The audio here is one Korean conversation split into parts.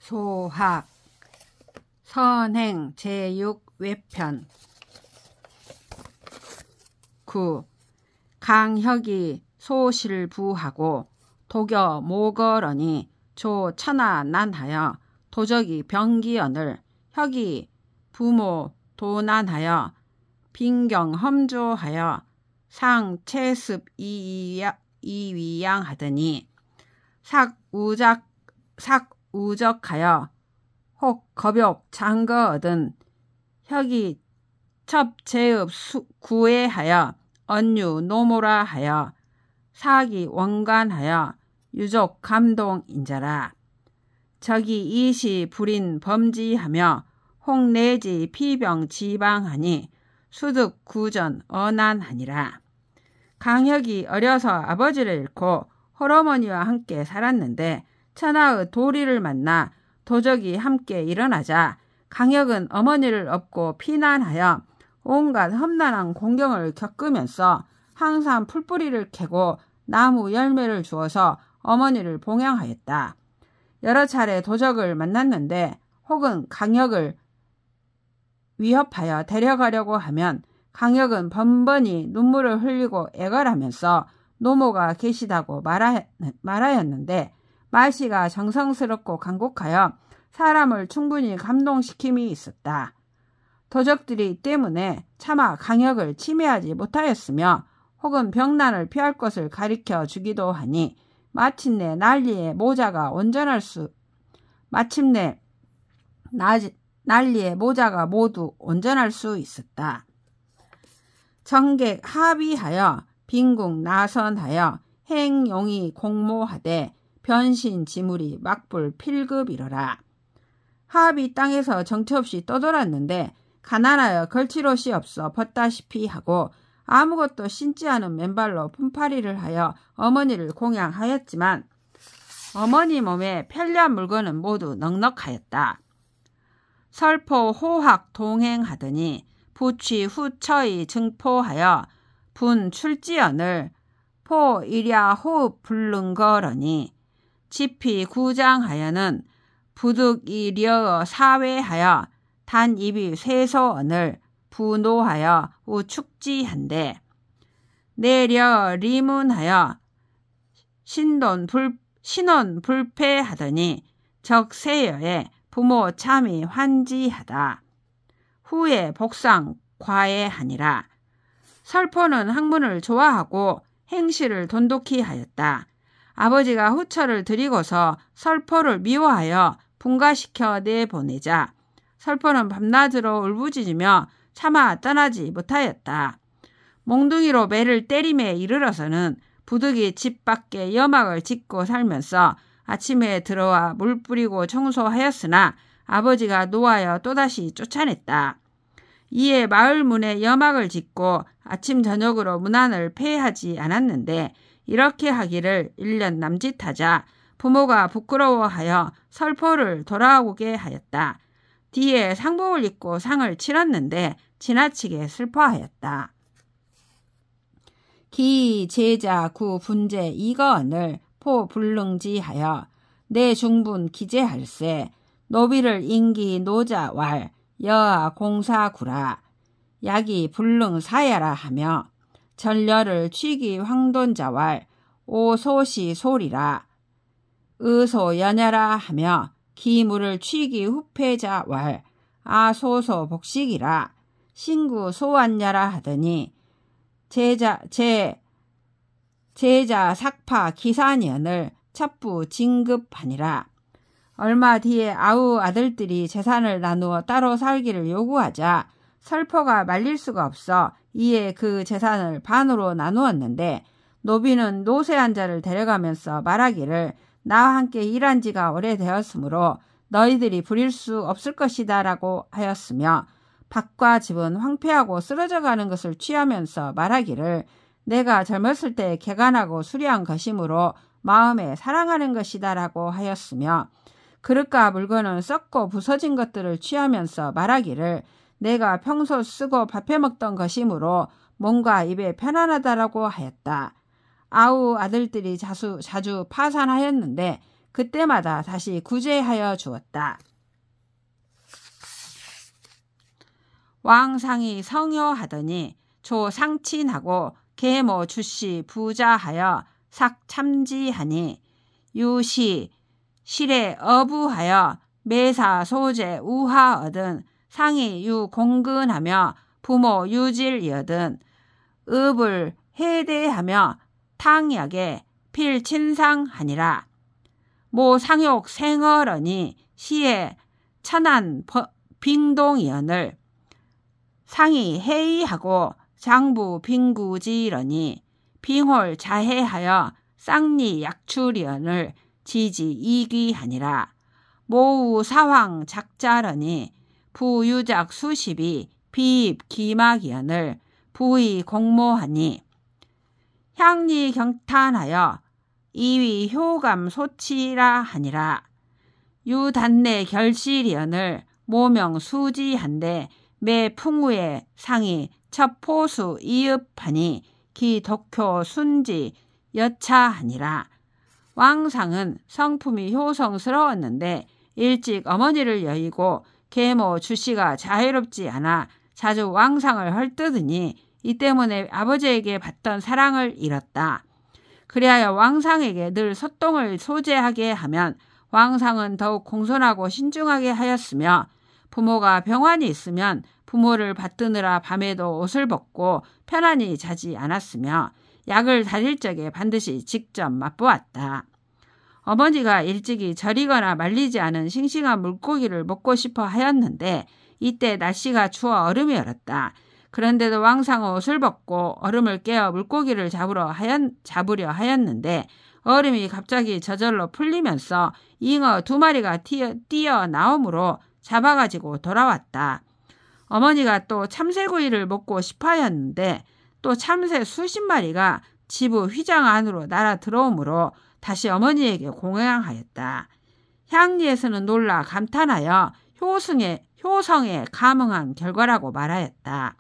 소학 선행 제6외편 9. 강혁이 소실부하고 독여 모거러니 조 천하 난하여 도적이 병기언을 혁이 부모 도난하여 빈경 험조하여 상 채습 이위양하더니 삭우적하여 혹 겁욕 장거 얻은 혁이 첩제읍 구애하여 언유 노모라 하여 사기 원관하여 유족 감동인자라. 적이 이시 불인 범지하며 홍내지 피병 지방하니 수득 구전 언한하니라. 강혁이 어려서 아버지를 잃고 홀어머니와 함께 살았는데 천하의 도리를 만나 도적이 함께 일어나자 강혁은 어머니를 업고 피난하여 온갖 험난한 공경을 겪으면서 항상 풀뿌리를 캐고 나무 열매를 주어서 어머니를 봉양하였다. 여러 차례 도적을 만났는데 혹은 강혁을 위협하여 데려가려고 하면 강혁은 번번이 눈물을 흘리고 애걸하면서 노모가 계시다고 말하였는데 말씨가 정성스럽고 간곡하여 사람을 충분히 감동시킴이 있었다. 도적들이 때문에 차마 강혁을 침해하지 못하였으며 혹은 병난을 피할 것을 가리켜 주기도 하니 마침내 난리의 모자가 모두 온전할 수 있었다. 정객 합의하여 빈궁 나선하여 행용이 공모하되 변신 지물이 막불 필급이러라. 합의 땅에서 정처 없이 떠돌았는데 가난하여 걸칠옷이 없어 벗다시피 하고 아무것도 신지 않은 맨발로 품팔이를 하여 어머니를 공양하였지만 어머니 몸에 편리한 물건은 모두 넉넉하였다. 설포 호학 동행하더니 부취 후처의 증포하여 분 출지언을 포 일야 호흡 불능거러니 지피 구장하여는 부득이려 사회하여 단 입이 쇠소언을 부노하여 우축지한데 내려 리문하여 신원 불패하더니 적세여에 부모 참이 환지하다. 후에 복상 과애하니라. 설포는 학문을 좋아하고 행실을 돈독히 하였다. 아버지가 후처를 드리고서 설포를 미워하여 분가시켜 내보내자 설포는 밤낮으로 울부짖으며 차마 떠나지 못하였다. 몽둥이로 매를 때림에 이르러서는 부득이 집 밖에 여막을 짓고 살면서 아침에 들어와 물 뿌리고 청소하였으나 아버지가 노하여 또다시 쫓아냈다. 이에 마을 문에 여막을 짓고 아침 저녁으로 문안을 폐하지 않았는데 이렇게 하기를 1년 남짓하자 부모가 부끄러워하여 설포를 돌아오게 하였다. 뒤에 상복을 입고 상을 치렀는데 지나치게 슬퍼하였다. 기 제자 구 분제 이거언을 포 불능지하여 내 중분 기재할세 노비를 인기 노자왈 여아 공사구라 약이 불능사야라 하며 전려를 취기 황돈자왈 오소시 소리라 의소 연야라 하며 기물을 취기 후패자왈 아소소 복식이라 신구 소환야라 하더니 제자 삭파 기산연을 첩부 진급하니라. 얼마 뒤에 아우 아들들이 재산을 나누어 따로 살기를 요구하자 설포가 말릴 수가 없어 이에 그 재산을 반으로 나누었는데 노비는 노쇠한 자를 데려가면서 말하기를 나와 함께 일한 지가 오래되었으므로 너희들이 부릴 수 없을 것이다 라고 하였으며 밭과 집은 황폐하고 쓰러져가는 것을 취하면서 말하기를 내가 젊었을 때 개간하고 수리한 것이므로 마음에 사랑하는 것이다 라고 하였으며 그릇과 물건은 썩고 부서진 것들을 취하면서 말하기를 내가 평소 쓰고 밥해 먹던 것이므로 몸과 입에 편안하다라고 하였다. 아우 아들들이 자주 파산하였는데 그때마다 다시 구제하여 주었다. 왕상이 성효하더니 조상친하고 계모 주씨 부자하여 삭 참지하니 유시 실에 어부하여 매사 소재 우하 얻은 상이 유 공근하며 부모 유질이어든 읍을 해대하며 탕약에 필친상하니라. 모 상욕 생어러니 시에 천안 빙동이언을 상이 해이하고 장부 빙구지러니 빙홀 자해하여 쌍리 약출이언을 지지 이귀하니라. 모우 사황 작자러니 부유작 수십이 비입 기막이언을 부의 공모하니 향리 경탄하여 이위 효감 소치라 하니라. 유단내 결실이언을 모명 수지한데 매 풍우의 상이 첫 포수 이읍하니 기 덕효 순지 여차하니라. 왕상은 성품이 효성스러웠는데 일찍 어머니를 여의고 계모 주씨가 자유롭지 않아 자주 왕상을 헐뜯으니 이 때문에 아버지에게 받던 사랑을 잃었다. 그리하여 왕상에게 늘 소똥을 소재하게 하면 왕상은 더욱 공손하고 신중하게 하였으며 부모가 병환이 있으면 부모를 받드느라 밤에도 옷을 벗고 편안히 자지 않았으며 약을 다릴 적에 반드시 직접 맛보았다. 어머니가 일찍이 절이거나 말리지 않은 싱싱한 물고기를 먹고 싶어 하였는데 이때 날씨가 추워 얼음이 얼었다. 그런데도 왕상은 옷을 벗고 얼음을 깨어 물고기를 잡으려 하였는데 얼음이 갑자기 저절로 풀리면서 잉어 2마리가 뛰어나오므로 잡아가지고 돌아왔다. 어머니가 또 참새구이를 먹고 싶어 하였는데 또 참새 수십 마리가 지부 휘장 안으로 날아 들어오므로 다시 어머니에게 공양하였다. 향리에서는 놀라 감탄하여 효성에 감응한 결과라고 말하였다.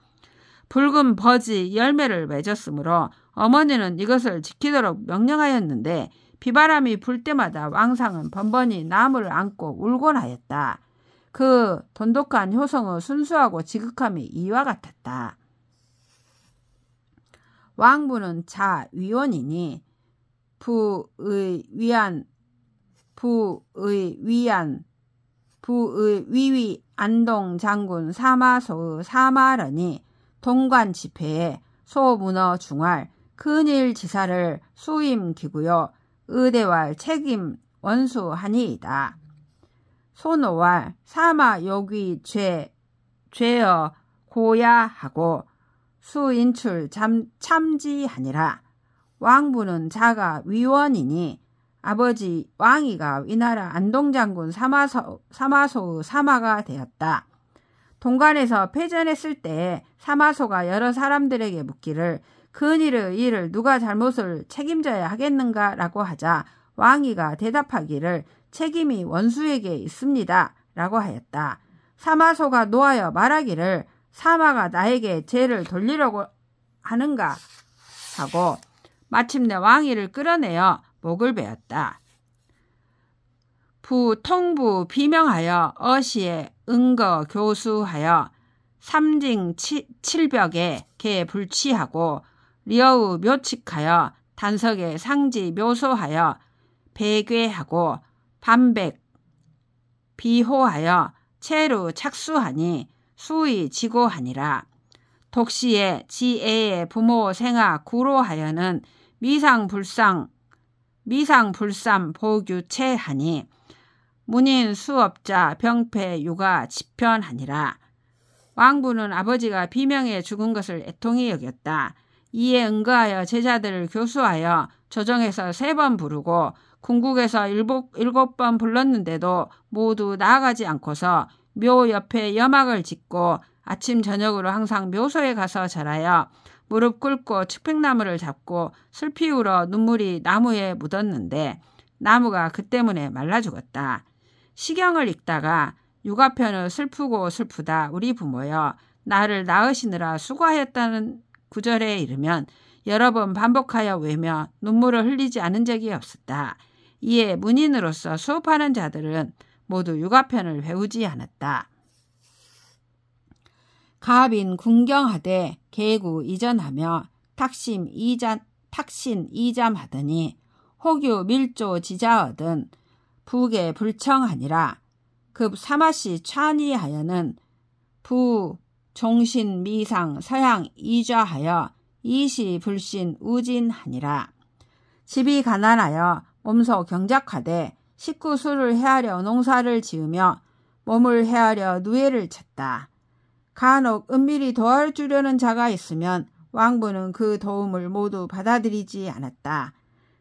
붉은 버지 열매를 맺었으므로 어머니는 이것을 지키도록 명령하였는데 비바람이 불 때마다 왕상은 번번이 나무를 안고 울곤 하였다. 그 돈독한 효성의 순수하고 지극함이 이와 같았다. 왕부는 자위원이니 부의 위위 안동 장군 사마소의 사마러니 동관 집회에 소문어 중할 큰일 지사를 수임 기구요 의대왈 책임 원수하니이다. 소노왈 사마 요귀 죄어 고야하고 수인출 참지하니라. 왕부는 자가 위원이니 아버지 왕이가 위나라 안동장군 사마소의 사마가 되었다. 동관에서 패전했을 때 사마소가 여러 사람들에게 묻기를 큰일의 일을 누가 잘못을 책임져야 하겠는가 라고 하자 왕이가 대답하기를 책임이 원수에게 있습니다 라고 하였다. 사마소가 노하여 말하기를 사마가 나에게 죄를 돌리려고 하는가 하고 마침내 왕이를 끌어내어 목을 베었다. 부통부 비명하여 어시에 응거 교수하여 삼징 칠벽에 개 불치하고 리어우 묘칙하여 단석에 상지 묘소하여 배괴하고 반백 비호하여 체루 착수하니 수의 지고하니라. 독시에 지애의 부모 생아 구로하여는 미상불삼 보규체하니 문인 수업자 병폐 육아 집편하니라. 왕부는 아버지가 비명에 죽은 것을 애통히 여겼다. 이에 응거하여 제자들을 교수하여 조정에서 3번 부르고 궁국에서 7번 불렀는데도 모두 나아가지 않고서 묘 옆에 여막을 짓고 아침 저녁으로 항상 묘소에 가서 절하여 무릎 꿇고 측백나무를 잡고 슬피 울어 눈물이 나무에 묻었는데 나무가 그 때문에 말라 죽었다. 시경을 읽다가 육아편을 슬프고 슬프다 우리 부모여 나를 낳으시느라 수고하였다는 구절에 이르면 여러 번 반복하여 외며 눈물을 흘리지 않은 적이 없었다. 이에 문인으로서 수업하는 자들은 모두 육아편을 배우지 않았다. 가빈 군경하되 계구 이전하며 탁신 이잠하더니 혹유 밀조 지자얻은 북에 불청하니라. 급 사마시 찬이하여는 부 종신 미상 서양 이좌하여 이시 불신 우진하니라. 집이 가난하여 몸소 경작하되 식구 수를 헤아려 농사를 지으며 몸을 헤아려 누에를 쳤다. 간혹 은밀히 도와주려는 자가 있으면 왕부는 그 도움을 모두 받아들이지 않았다.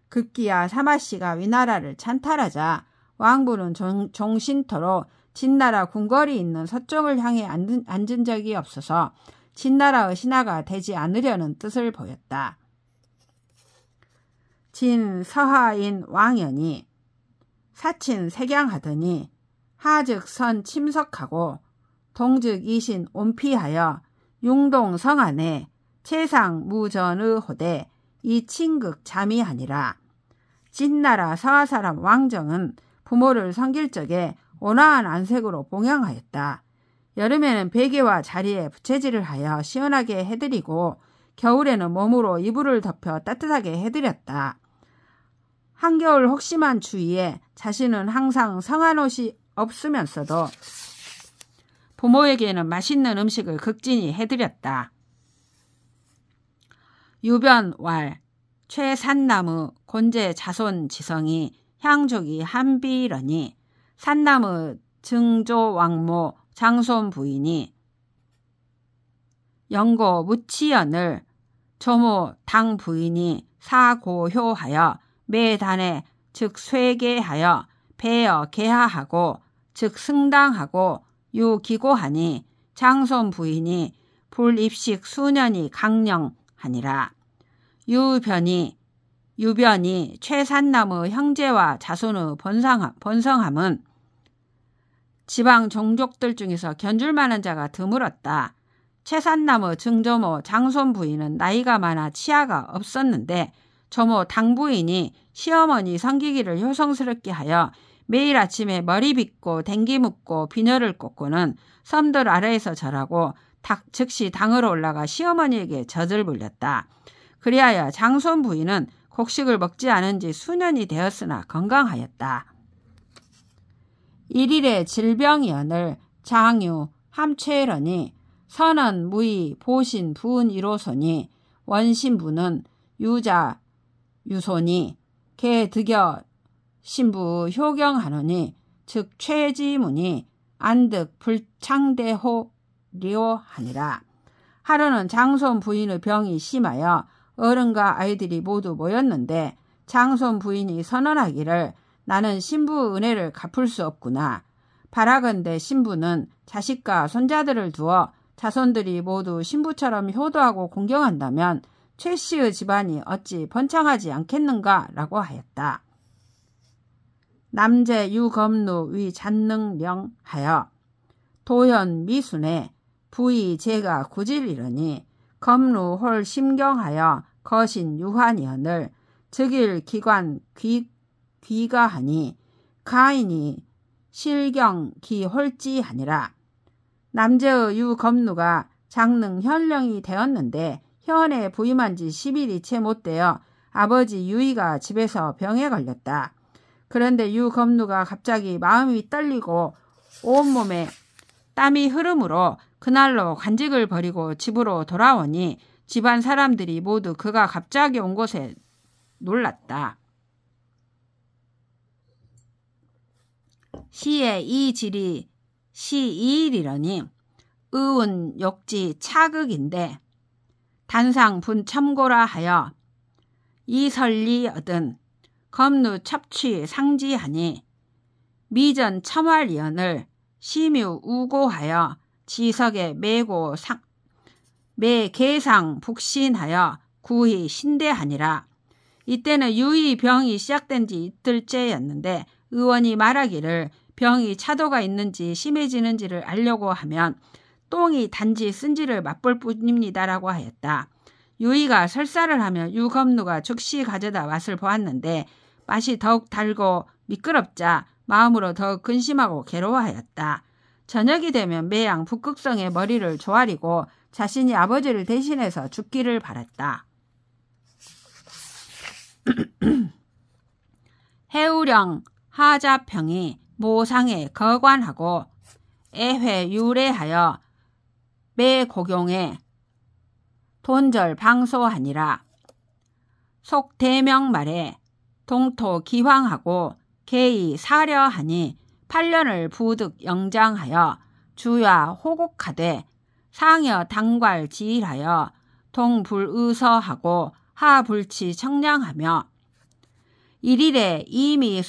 급기야 사마씨가 위나라를 찬탈하자 왕부는 종신토로 진나라 궁궐이 있는 서쪽을 향해 앉은 적이 없어서 진나라의 신하가 되지 않으려는 뜻을 보였다. 진 서하인 왕연이 사친 색양하더니 하즉 선 침석하고 동즉 이신 온피하여 융동 성안에 채상 무전의 호대 이 친극 잠이하니라. 진나라 서하사람 왕정은 부모를 섬길 적에 온화한 안색으로 봉양하였다. 여름에는 베개와 자리에 부채질을 하여 시원하게 해드리고 겨울에는 몸으로 이불을 덮여 따뜻하게 해드렸다. 한겨울 혹심한 추위에 자신은 항상 성한 옷이 없으면서도 부모에게는 맛있는 음식을 극진히 해드렸다. 유변왈 최산나무 곤제 자손 지성이 향족이 한비러니 산나무 증조왕모 장손 부인이 영고 무치연을 조모 당 부인이 사고효하여 매단에 즉 쇠계하여 배어 개하하고 즉 승당하고 유기고하니 장손 부인이 불입식 수년이 강령하니라. 유변이 최산나무 형제와 자손의 번성함은 지방 종족들 중에서 견줄만한 자가 드물었다. 최산나무 증조모 장손 부인은 나이가 많아 치아가 없었는데 조모 당부인이 시어머니 섬기기를 효성스럽게 하여 매일 아침에 머리 빗고 댕기 묶고 비녀를 꽂고는 섬들 아래에서 절하고 즉시 당으로 올라가 시어머니에게 젖을 불렸다. 그리하여 장손 부인은 곡식을 먹지 않은 지 수년이 되었으나 건강하였다. 일일의 질병이언을 장유 함최러니 선언 무의 보신 부은 이로소니 원신부는 유자 유손이 개 득여 신부 효경하노니 즉 최지문이 안득 불창대호 리오하니라. 하루는 장손 부인의 병이 심하여 어른과 아이들이 모두 모였는데 장손 부인이 선언하기를 나는 신부의 은혜를 갚을 수 없구나. 바라건대 신부는 자식과 손자들을 두어 자손들이 모두 신부처럼 효도하고 공경한다면 최씨의 집안이 어찌 번창하지 않겠는가 라고 하였다. 남제 유검루 위 잔능령 하여 도현 미순에 부의 제가 구질이러니 검루 홀 심경하여 거신 유한이언을 즉일 기관 귀가하니 가인이 실경 기홀지하니라. 남제의 유검루가 장능 현령이 되었는데 현에 부임한 지 10일이 채 못되어 아버지 유이가 집에서 병에 걸렸다. 그런데 유검루가 갑자기 마음이 떨리고 온몸에 땀이 흐르므로 그날로 관직을 버리고 집으로 돌아오니 집안 사람들이 모두 그가 갑자기 온 것에 놀랐다. 시에 이 질이 시이일이러니 의운 욕지 차극인데 단상 분 참고라 하여 이설리 얻은 검루 첩취 상지하니 미전 첨활이언을 심유 우고하여 지석에 매계상 북신하여 구히 신대하니라. 이때는 유이 병이 시작된 지 이틀째였는데 의원이 말하기를 병이 차도가 있는지 심해지는지를 알려고 하면 똥이 단지 쓴지를 맛볼 뿐입니다라고 하였다. 유이가 설사를 하며 유검루가 즉시 가져다 맛을 보았는데 맛이 더욱 달고 미끄럽자 마음으로 더욱 근심하고 괴로워하였다. 저녁이 되면 매양 북극성의 머리를 조아리고 자신이 아버지를 대신해서 죽기를 바랐다. 해우령 하자평이 모상에 거관하고 애회 유래하여 매곡용에 돈절 방소하니라. 속 대명 말에 동토 기황하고 개의 사려하니 8년을 부득 영장하여 주야 호곡하되 상여 당괄 지일하여 동불의서하고 하불치 청량하며 일일에 이미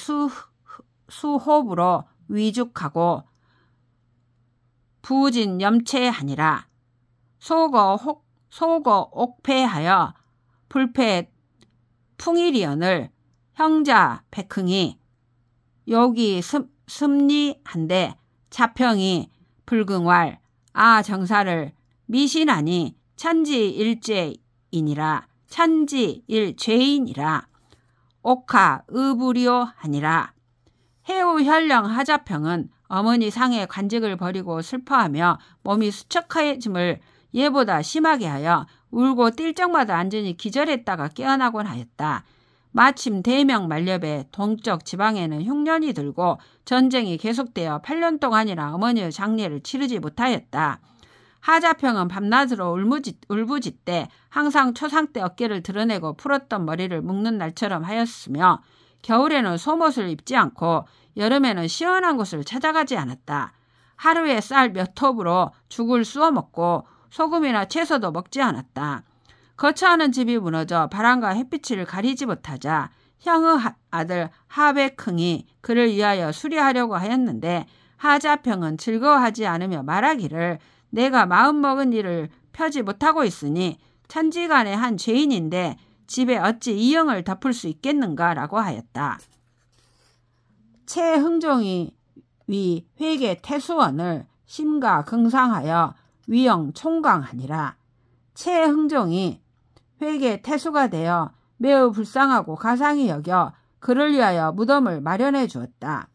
수호부로 위죽하고 부진 염체하니라. 소거 옥패하여 불패 풍일이언을 형자 백흥이 욕이 습리한데 자평이 불긍왈 정사를 미신하니 천지일죄이니라. 천지일죄인이라. 옥하 의불이요 하니라. 해우현령 하자평은 어머니 상에 관직을 버리고 슬퍼하며 몸이 수척해짐을 예보다 심하게 하여 울고 뛸 적마다 앉으니 기절했다가 깨어나곤 하였다. 마침 대명 만렵에 동쪽 지방에는 흉년이 들고 전쟁이 계속되어 8년 동안이나 어머니의 장례를 치르지 못하였다. 하자평은 밤낮으로 울부짖되 항상 초상 때 어깨를 드러내고 풀었던 머리를 묶는 날처럼 하였으며 겨울에는 속옷을 입지 않고 여름에는 시원한 곳을 찾아가지 않았다. 하루에 쌀 몇 톱으로 죽을 쑤어 먹고 소금이나 채소도 먹지 않았다. 거처하는 집이 무너져 바람과 햇빛을 가리지 못하자 형의 아들 하백흥이 그를 위하여 수리하려고 하였는데 하자평은 즐거워하지 않으며 말하기를 내가 마음먹은 일을 펴지 못하고 있으니 천지간의 한 죄인인데 집에 어찌 이영을 덮을 수 있겠는가 라고 하였다. 최흥종이 위 회계 태수원을 심가 긍상하여 위영 총강하니라. 최흥종이 회계 태수가 되어 매우 불쌍하고 가상히 여겨 그를 위하여 무덤을 마련해 주었다.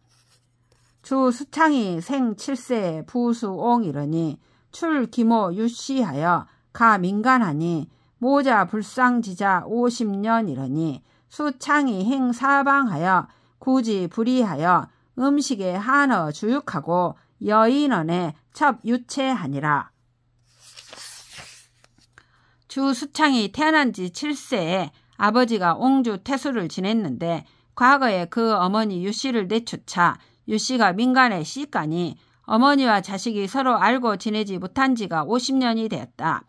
주 수창이 생 7세에 부수옹이러니 출 기모 유씨하여 가 민간하니 모자 불상지자 50년이러니 수창이 행 사방하여 구지 불이하여 음식에 한어 주육하고 여인언에 첩 유체하니라. 주 수창이 태어난 지 7세에 아버지가 옹주 태수를 지냈는데 과거에 그 어머니 유씨를 내쫓아 유씨가 민간에 씨까니 어머니와 자식이 서로 알고 지내지 못한 지가 50년이 되었다.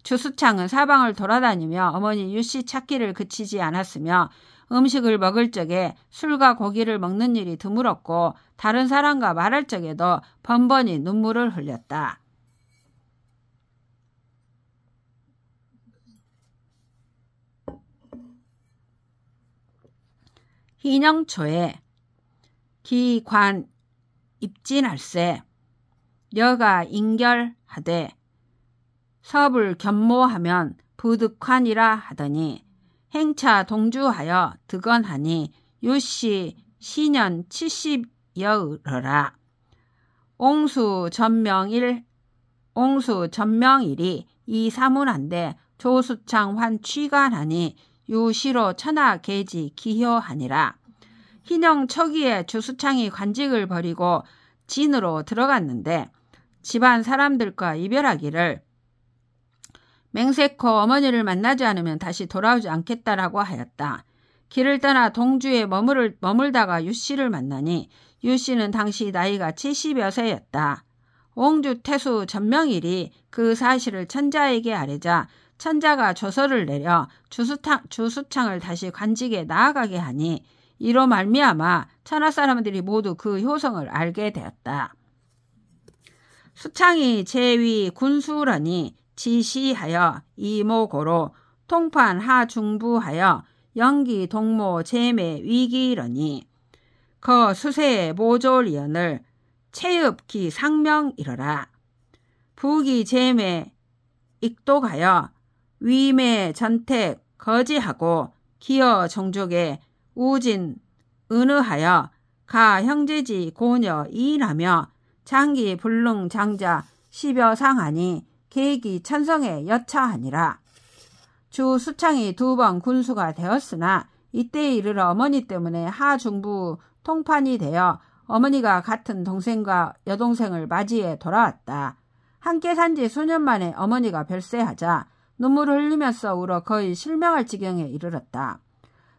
주수창은 사방을 돌아다니며 어머니 유씨 찾기를 그치지 않았으며 음식을 먹을 적에 술과 고기를 먹는 일이 드물었고 다른 사람과 말할 적에도 번번이 눈물을 흘렸다. 희녕초에 기관 입진할세 여가 인결하되 섭을 견모하면 부득환이라 하더니 행차 동주하여 득언하니 유씨 시년 70여으러라. 옹수 전명일이 이 사문한데 조수창 환 취관하니 유시로 천하 계지 기효하니라. 희녕 초기에 주수창이 관직을 버리고 진으로 들어갔는데 집안 사람들과 이별하기를 맹세코 어머니를 만나지 않으면 다시 돌아오지 않겠다라고 하였다. 길을 떠나 동주에 머물다가 유씨를 만나니 유씨는 당시 나이가 70여 세였다. 옹주 태수 전명일이 그 사실을 천자에게 아뢰자 천자가 조서를 내려 주수창을 다시 관직에 나아가게 하니 이로 말미암아 천하 사람들이 모두 그 효성을 알게 되었다. 수창이 제위 군수러니 지시하여 이모고로 통판 하중부하여 영기 동모 제매 위기러니 거 수세의 모졸이언을 체읍기 상명이러라. 부기 제매 익독하여 위매 전택 거지하고 기어 종족에 우진 은의하여 가 형제지 고녀 이인하며 장기 불능 장자 10여 상하니 계기 천성에 여차하니라. 주 수창이 2번 군수가 되었으나 이때에 이르러 어머니 때문에 하중부 통판이 되어 어머니가 같은 동생과 여동생을 맞이해 돌아왔다. 함께 산지 수년 만에 어머니가 별세하자 눈물을 흘리면서 울어 거의 실명할 지경에 이르렀다.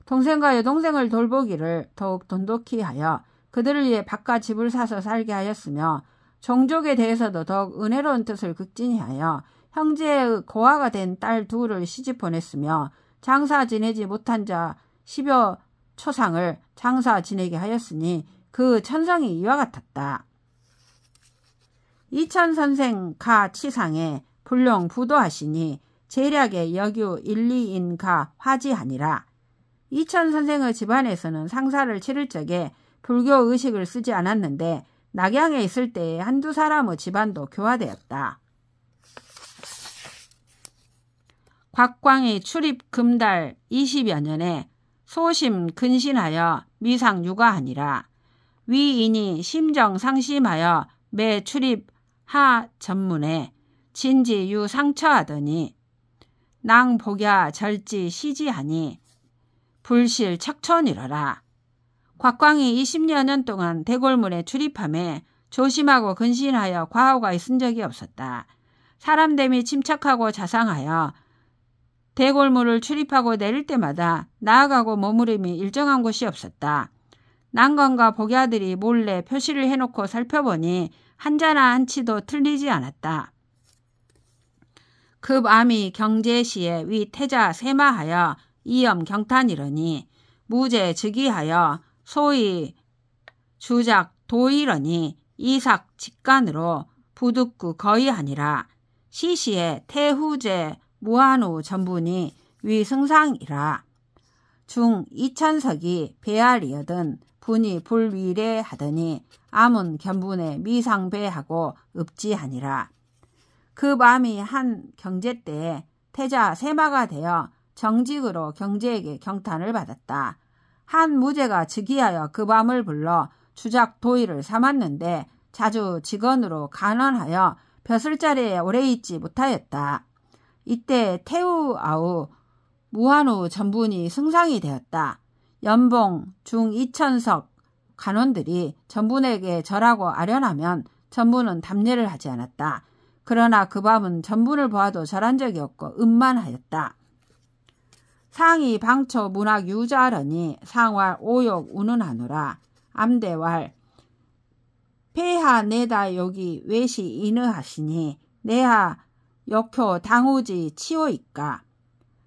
동생과 여동생을 돌보기를 더욱 돈독히 하여 그들을 위해 밭과 집을 사서 살게 하였으며 종족에 대해서도 더욱 은혜로운 뜻을 극진히 하여 형제의 고아가 된 딸 2를 시집 보냈으며 장사 지내지 못한 자 10여 초상을 장사 지내게 하였으니 그 천성이 이와 같았다. 이천선생 가 치상에 불룡 부도하시니 재략의 여규 1, 2인 가 화지하니라. 이천선생의 집안에서는 상사를 치를 적에 불교 의식을 쓰지 않았는데 낙양에 있을 때에 한두 사람의 집안도 교화되었다. 곽광이 출입 금달 20여 년에 소심 근신하여 미상 육아하니라. 위인이 심정 상심하여 매 출입 하 전문에 진지 유 상처하더니 낭복야 절지 시지하니 불실 척천이러라. 곽광이 20여 년 동안 대궐문에 출입함에 조심하고 근신하여 과오가 있은 적이 없었다. 사람됨이 침착하고 자상하여 대궐문을 출입하고 내릴 때마다 나아가고 머무름이 일정한 곳이 없었다. 난관과 복야들이 몰래 표시를 해놓고 살펴보니 한자나 한치도 틀리지 않았다. 급암이 경제시에 위 태자 세마하여 이엄 경탄이러니 무제 즉위하여 소위 주작 도이러니 이삭 직간으로 부득구 거의하니라. 시시에 태후제 무한후 전분이 위승상이라. 중 이천석이 배알이여든 분이 불위례하더니 암은 견분에 미상배하고 읍지하니라. 그 밤이 한 경제 때에 태자 세마가 되어 정직으로 경제에게 경탄을 받았다. 한 무제가 즉위하여 그 밤을 불러 주작 도의를 삼았는데 자주 직언으로 간언하여 벼슬 자리에 오래 있지 못하였다. 이때 태우 아우 무한후 전분이 승상이 되었다. 연봉 중 2천석 간원들이 전분에게 절하고 아련하면 전분은 답례를 하지 않았다. 그러나 그 밤은 전분을 보아도 절한 적이 없고 음만하였다. 상이 방초 문학 유자하러니 상왈 오욕 운운하노라. 암대왈 폐하 내다 여기 외시 인의하시니 내하 역효 당우지 치오이까.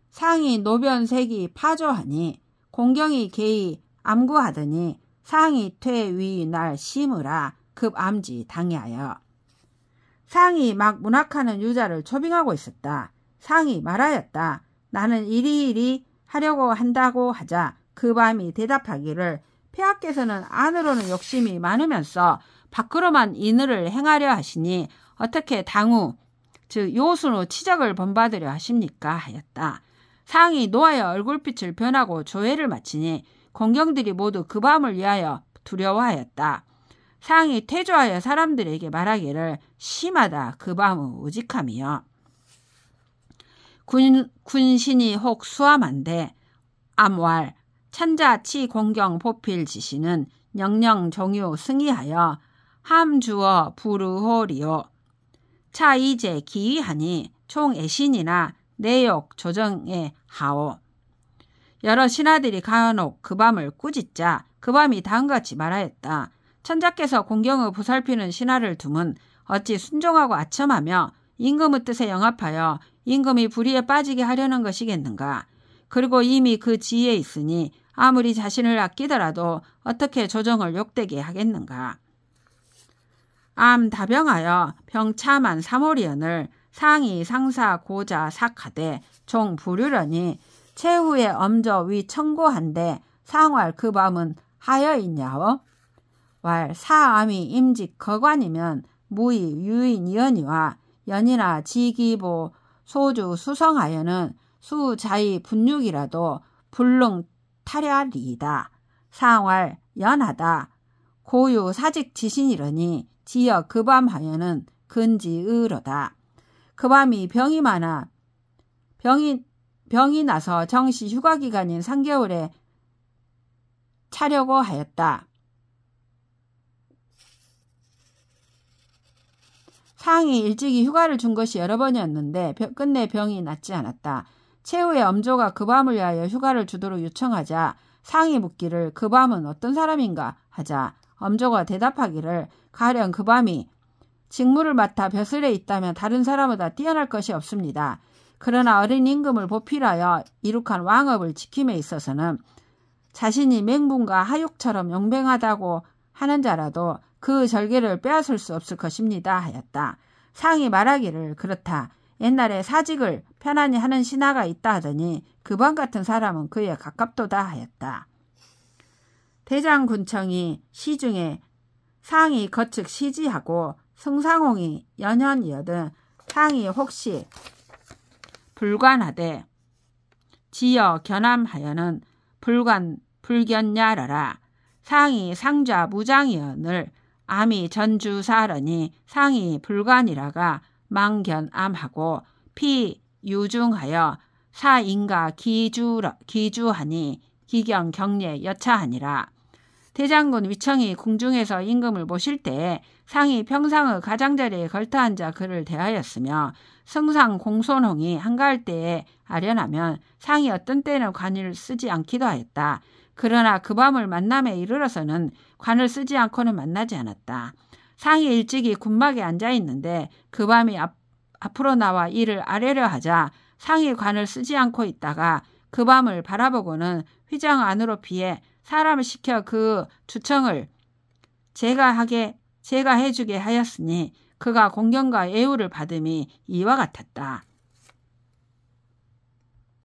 상이 노변색이 파조하니 공경이 개이 암구하더니 상이 퇴위 날 심으라 급암지 당해하여. 상이 막 문학하는 유자를 초빙하고 있었다. 상이 말하였다. 나는 이리이리 하려고 한다고 하자 그 밤이 대답하기를 폐하께서는 안으로는 욕심이 많으면서 밖으로만 인의를 행하려 하시니 어떻게 당우 즉 요순후 치적을 본받으려 하십니까 하였다. 상이 노하여 얼굴빛을 변하고 조회를 마치니 공경들이 모두 그 밤을 위하여 두려워하였다. 상이 퇴조하여 사람들에게 말하기를 심하다 그 밤의 우직함이여. 군신이 혹 수함한데 암왈 천자치 공경 보필 지시는 영령 종유 승의하여 함주어 부르호리요. 차이제 기이하니 총애신이나 내욕 조정에 하오. 여러 신하들이 가놓고 그 밤을 꾸짖자 그 밤이 다음같이 말하였다. 천자께서 공경의 보살피는 신하를 두면 어찌 순종하고 아첨하며 임금의 뜻에 영합하여 임금이 불의에 빠지게 하려는 것이겠는가. 그리고 이미 그 지위에 있으니 아무리 자신을 아끼더라도 어떻게 조정을 욕되게 하겠는가. 암 다병하여 병참한 사모리언을 상이 상사 고자 삭하되 종 부류려니 최후의 엄저 위 청고한데 상왈 그 밤은 하여 있냐오. 왈 사암이 임직 거관이면 무의 유인 연이와 연이나 지기보 소주 수성하여는 수자의 분육이라도 불능 타랴리이다. 상활 연하다. 고유 사직 지신이러니 지어 그 밤 하여는 근지의로다. 그 밤이 병이 나서 정시 휴가 기간인 3개월에 차려고 하였다. 상이 일찍이 휴가를 준 것이 여러 번이었는데 끝내 병이 낫지 않았다. 최후의 엄조가 그 밤을 위하여 휴가를 주도록 요청하자 상이 묻기를 그 밤은 어떤 사람인가 하자 엄조가 대답하기를 가령 그 밤이 직무를 맡아 벼슬에 있다면 다른 사람보다 뛰어날 것이 없습니다. 그러나 어린 임금을 보필하여 이룩한 왕업을 지킴에 있어서는 자신이 맹분과 하육처럼 용맹하다고 하는 자라도 그 절개를 빼앗을 수 없을 것입니다 하였다. 상이 말하기를 그렇다. 옛날에 사직을 편안히 하는 신하가 있다 하더니 그 밤 같은 사람은 그에 가깝도다 하였다. 대장군청이 시중에 상이 거측 시지하고 승상홍이 연현이어든 상이 혹시 불관하되 지어 견함하여는 불견야라라. 상이 상좌 무장이언을 암이 전주사하러니 상이 불관이라가 망견암하고 피유중하여 사인가 기주하니 기경 경례 여차하니라. 대장군 위청이 궁중에서 임금을 모실 때에 상이 평상의 가장자리에 걸터앉아 그를 대하였으며 승상 공손홍이 한가할 때에 아련하면 상이 어떤 때는 관을 쓰지 않기도 하였다. 그러나 그 밤을 만남에 이르러서는 관을 쓰지 않고는 만나지 않았다. 상이 일찍이 군막에 앉아있는데 그 밤이 앞으로 나와 이를 아뢰려 하자 상이 관을 쓰지 않고 있다가 그 밤을 바라보고는 휘장 안으로 피해 사람을 시켜 그 주청을 제가 해주게 하였으니 그가 공경과 예우를 받음이 이와 같았다.